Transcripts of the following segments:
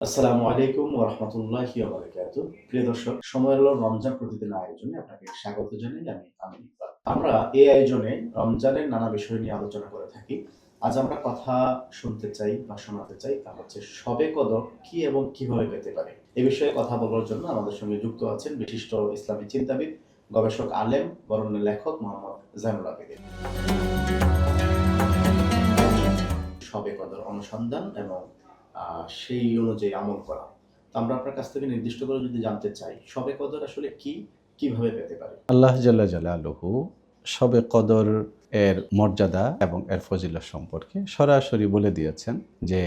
আসসালামু আলাইকুম ওয়া রাহমাতুল্লাহি ওয়া বারাকাতুহু। প্রিয় দর্শক, সময় হলো রমজান প্রতিদিন আয়োজনে আপনাকে স্বাগত জানাই। আমি আমিন ইকবাল। আমরা এই আয়োজনে রমজানের নানা বিষয় নিয়ে আলোচনা করে থাকি। আজ আমরা কথা শুনতে চাই বা শোনাতে চাই তা হচ্ছে শবে কদর কি এবং কিভাবে পেতে পারি। এ বিষয়ে কথা বলার জন্য আমাদের সঙ্গে যুক্ত আছেন বিশিষ্ট ইসলামী চিন্তাবিদ, গবেষক, আলেম, বরেণ্য লেখক মোহাম্মদ জাইনুল আবেদীন। শবে কদর অনুসন্ধান এবং সেই অনুযায়ী আমল করা। তো আমরা আপনার কাছ থেকে নির্দিষ্ট করে যদি জানতে চাই, শবে কদর আসলে কি, কিভাবে পেতে পারি? আল্লাহ জাল্লা জালালুহু শবে কদর এর মর্যাদা এবং এর ফজিলত সম্পর্কে সরাসরি বলে দিয়েছেন যে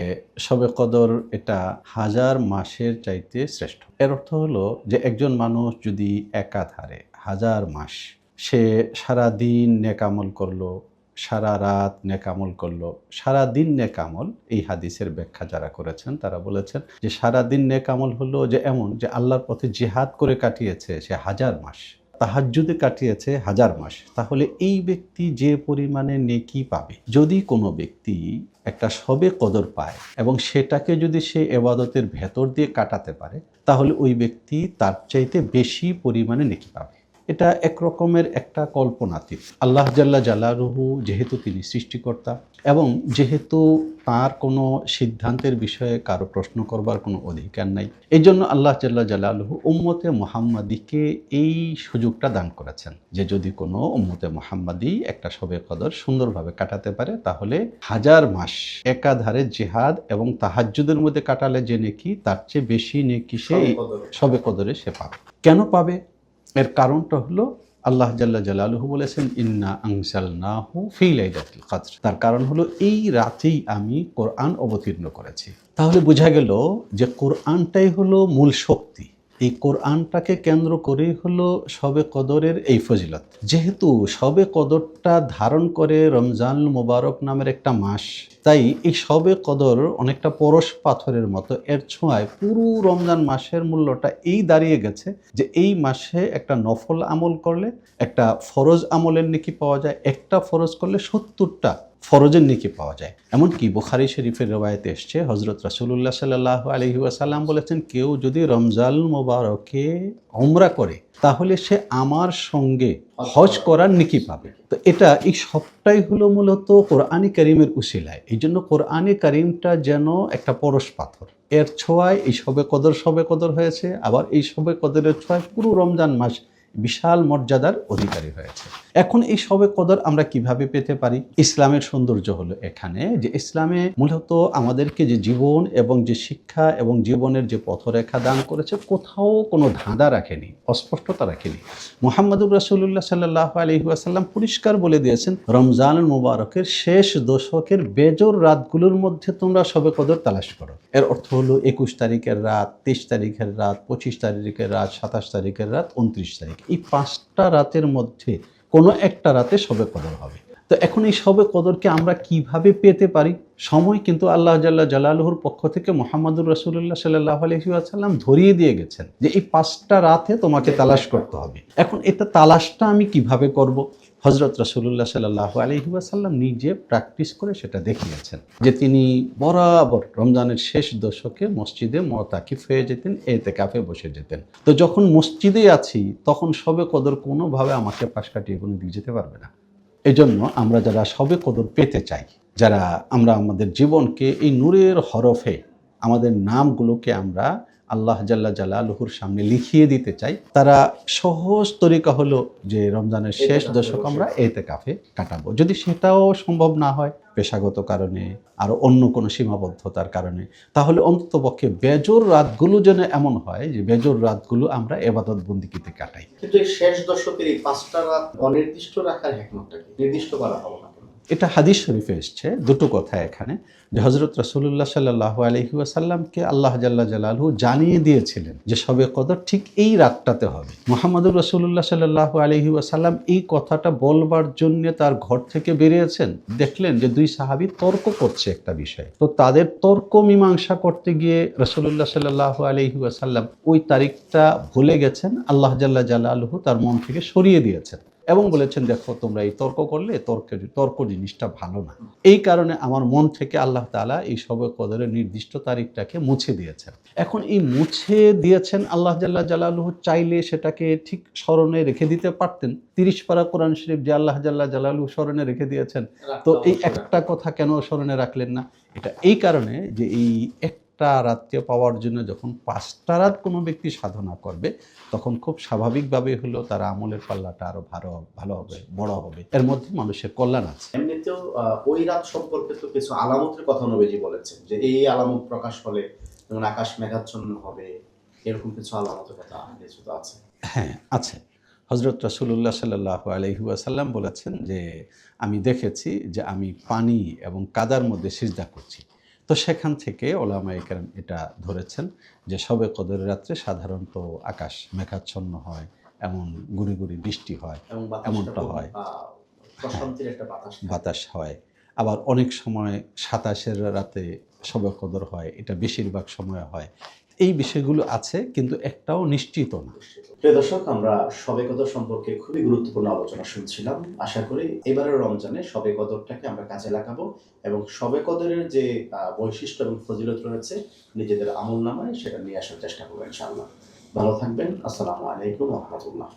শবে কদর এটা হাজার মাসের চাইতে শ্রেষ্ঠ। এর অর্থ হলো যে একজন মানুষ যদি একাধারে হাজার মাস সে সারা দিন নেকামল করলো, সারা রাত নেকামল করলো, সারা দিন নেকামল, এই হাদিসের ব্যাখ্যা যারা করেছেন তারা বলেছেন যে সারা দিন নেকামল হলো যে এমন যে আল্লাহর পথে জিহাদ করে কাটিয়েছে সে হাজার মাস, তাহাজ্জুদে কাটিয়েছে হাজার মাস, তাহলে এই ব্যক্তি যে পরিমাণে নেকি পাবে, যদি কোনো ব্যক্তি একটা শবে কদর পায় এবং সেটাকে যদি সে এবাদতের ভেতর দিয়ে কাটাতে পারে, তাহলে ওই ব্যক্তি তার চাইতে বেশি পরিমাণে নেকি পাবে। এটা একরকমের একটা কল্পনাতীত। আল্লাহ জাল্লা জালালুহু যেহেতু তিনি সৃষ্টিকর্তা এবং যেহেতু তার কোনো সিদ্ধান্তের বিষয়ে কারো প্রশ্ন করবার কোনো অধিকার নাই, এই জন্য আল্লাহ জাল্লা জালালুহু উম্মতে মুহাম্মাদিকে এই সুযোগটা দান করেছেন যে যদি কোনো উম্মতে মুহাম্মাদি একটা শবে কদর সুন্দরভাবে কাটাতে পারে, তাহলে হাজার মাস একাধারে জিহাদ এবং তাহাজ্জুদের মধ্যে কাটালে যে নেকি তার চেয়ে বেশি নেকি সে শবে কদরে সে পাবে। কেন পাবে? এর কারণটা হলো আল্লাহ জাল্লা জালালুহু বলেছেন ইন্না আনজালনাহু ফি লাইলাতুল কদর। তার কারণ হলো এই রাতেই আমি কোরআন অবতীর্ণ করেছি। তাহলে বোঝা গেল যে কোরআনটাই হলো মূল শক্তি। এই কোরআনটাকে কেন্দ্র করেই হলো শবে কদরের এই ফজিলত। যেহেতু শবে কদরটা ধারণ করে রমজান মোবারক নামের একটা মাস, তাই এই শবে কদর অনেকটা পরশ পাথরের মতো। এর ছোঁয়ায় পুরো রমজান মাসের মূল্যটা এই দাঁড়িয়ে গেছে যে এই মাসে একটা নফল আমল করলে একটা ফরজ আমলের নেকি পাওয়া যায়, একটা ফরজ করলে 70টা ফরজের নেকি পাওয়া যায়। এমনকি বুখারী শরীফের রওয়ায়াতে এসছে হযরত রাসূলুল্লাহ সাল্লাল্লাহু আলাইহি ওয়াসাল্লাম বলেছেন, কেউ যদি রমজান মোবারকে উমরা করে তাহলে সে আমার সঙ্গে হজ করার নেকি পাবে। তো এটা এই সবটাই হলো মূলত কোরআনে কারীমের উসিলায়। এই জন্য কোরআনে কারীমটা যেন একটা পরশ পাথর, এর ছোঁয়ায় এই শবে কদর হয়েছে। আবার এই শবে কদরের ছোঁয়ায় পুরো রমজান মাস বিশাল মর্যাদার অধিকারী হয়েছে। এখন এই শবে কদর আমরা কিভাবে পেতে পারি? ইসলামের সৌন্দর্য হলো এখানে যে ইসলামে মূলত আমাদেরকে যে জীবন এবং যে শিক্ষা এবং জীবনের যে পথরেখা দান করেছে, কোথাও কোনো ধাঁধা রাখেনি, অস্পষ্টতা রাখেনি। মুহাম্মদুর রাসূলুল্লাহ সাল্লাল্লাহু আলাইহি ওয়াসাল্লাম পরিষ্কার বলে দিয়েছেন, রমজান মুবারকের শেষ দশকের বেজর রাতগুলোর মধ্যে তোমরা শবে কদর তালাশ করো। এর অর্থ হলো 21 তারিখের রাত, 23 তারিখের রাত, 25 তারিখের রাত, 27 তারিখের রাত, 29 তারিখ, এই 5টা রাতের মধ্যে কোনো একটা রাতে শবে কদর হবে। তো এখন এই শবে কদরকে আমরা কিভাবে পেতে পারি? সময় কিন্তু আল্লাহ জাল্লা জালালুহুর পক্ষ থেকে মুহাম্মদুর রাসূলুল্লাহ সাল্লাল্লাহু আলাইহি ওয়াসাল্লাম ধরিয়ে দিয়ে গেছেন যে এই 5টা রাতে তোমাকে তালাশ করতে হবে। এখন এটা তালাশটা আমি কিভাবে করব? হযরত রাসূলুল্লাহ সাল্লাল্লাহু আলাইহি ওয়াসাল্লাম নিজে প্র্যাকটিস করে সেটা দেখিয়েছেন যে তিনি বরাবর রমজানের শেষ দশকে মসজিদে মুতাকিফ হয়ে যেতেন, ইতিকাফে বসে যেতেন। তো যখন মসজিদে আছি তখন শবে কদর কোনোভাবে আমাকে পাশ কাটিয়ে কোনো দিকে যেতে পারবে না। এজন্য আমরা যারা শবে কদর পেতে চাই, যারা আমরা আমাদের জীবনকে এই নূরের হরফে আমাদের নামগুলোকে আমরা আল্লাহ জাল্লা জালালুহুর সামনে লিখিয়ে দিতে চাই, তারা সহজ তরিকা হলো যে রমজানের শেষ দশক আমরা ইতিকাফে কাটাবো। যদি সেটাও সম্ভব না হয় পেশাগত কারণে আর অন্য কোনো সীমাবদ্ধতার কারণে, তাহলে অন্ততপক্ষে বেজর রাতগুলো যেন এমন হয় যে বেজর রাতগুলো আমরা ইবাদত বন্দেগীতে কাটাই। কিন্তু এই শেষ দশকের এই 5টা রাত অনির্দিষ্ট রাখার হিকমতটা কি? নির্দিষ্ট করা হলো না। এটা হাদিস শরীফে এসছে। দুটো কথা এখানে, যে হযরত রাসূলুল্লাহ সাল্লাল্লাহু আলাইহি ওয়াসাল্লামকে আল্লাহ জাল্লা জালালুহু জানিয়ে দিয়েছিলেন যে শবে কদর ঠিক এই রাতটাতে হবে। মুহাম্মদুর রাসূলুল্লাহ সাল্লাল্লাহু আলাইহি ওয়াসাল্লাম এই কথাটা বলবার জন্য তার ঘর থেকে বেরিয়েছেন, দেখলেন যে দুই সাহাবী তর্ক করছে একটা বিষয়ে। তো তাদের তর্ক মীমাংসা করতে গিয়ে রাসূলুল্লাহ সাল্লাল্লাহু আলাইহি ওয়াসাল্লাম ওই তারিখটা ভুলে গেছেন, আল্লাহ জাল্লা জালালুহু তার মন থেকে সরিয়ে দিয়েছেন। এবং বলেছেন দেখো তোমরা এই তর্ক করলে তর্ক জিনিসটা ভালো না। এই কারণে আমার মন থেকে আল্লাহ তাআলা এই শবে কদরের নির্দিষ্ট তারিখটাকে মুছে দিয়েছেন। এখন এই মুছে দিয়েছেন আল্লাহ জাল্লা জালালুহু, চাইলে সেটাকে ঠিক স্মরণে রেখে দিতে পারতেন। 30 পারা কোরআন শরীফ যে আল্লাহ জাল্লা জালালুহু স্মরণে রেখে দিয়েছেন, তো এই একটা কথা কেন স্মরণে রাখলেন না? এটা এই কারণে যে এই একটা রাতকে পাওয়ার জন্য যখন 5টা রাত কোনো ব্যক্তি সাধনা করবে, তখন খুব স্বাভাবিকভাবে হলো তার আমলের পাল্লাটা আরো ভালো হবে, বড় হবে, এর মধ্যে মানুষের কল্যাণ আছে। এমনিতেও ওই রাত সম্পর্কে তো কিছু আলামতের কথা নবীজি বলেছেন যে এই আলামত প্রকাশ হলে যেমন আকাশ মেঘাচ্ছন্ন হবে, এরকম কিছু আলামতের কথা কিছু তো আছে। হ্যাঁ, আছে। হযরত রাসূলুল্লাহ সাল্লাল্লাহু আলাইহি ওয়াসাল্লাম বলেছেন যে আমি দেখেছি যে আমি পানি এবং কাদার মধ্যে সিজদা করছি। তো সেখান থেকে ওলামায়ে কেরাম এটা ধরেছেন যে শবে কদরের রাত্রে সাধারণত আকাশ মেঘাচ্ছন্ন হয়, এমন গুঁড়ি গুঁড়ি বৃষ্টি হয়, এবং এমনটা হয়। প্রশান্তির একটা বাতাস থাকে। বাতাস হয়। আবার অনেক সময় 27 রাতে শবে কদর হয়, এটা বেশিরভাগ সময় হয়। এই বিষয়গুলো আছে, কিন্তু একটাও নিশ্চিত না। প্রিয় দর্শক, আমরা শবে কদর সম্পর্কে খুবই গুরুত্বপূর্ণ আলোচনা শুনছিলাম। আশা করি এবারের রমজানে শবে কদরটাকে আমরা কাজে লাগাবো এবং শবে কদরের যে বৈশিষ্ট্য এবং ফজিলত রয়েছে নিজেদের আমলনামায় সেটা নিয়ে আসার চেষ্টা করবো ইনশাআল্লাহ। ভালো থাকবেন। আসসালামু আলাইকুম ওয়া রাহমাতুল্লাহ।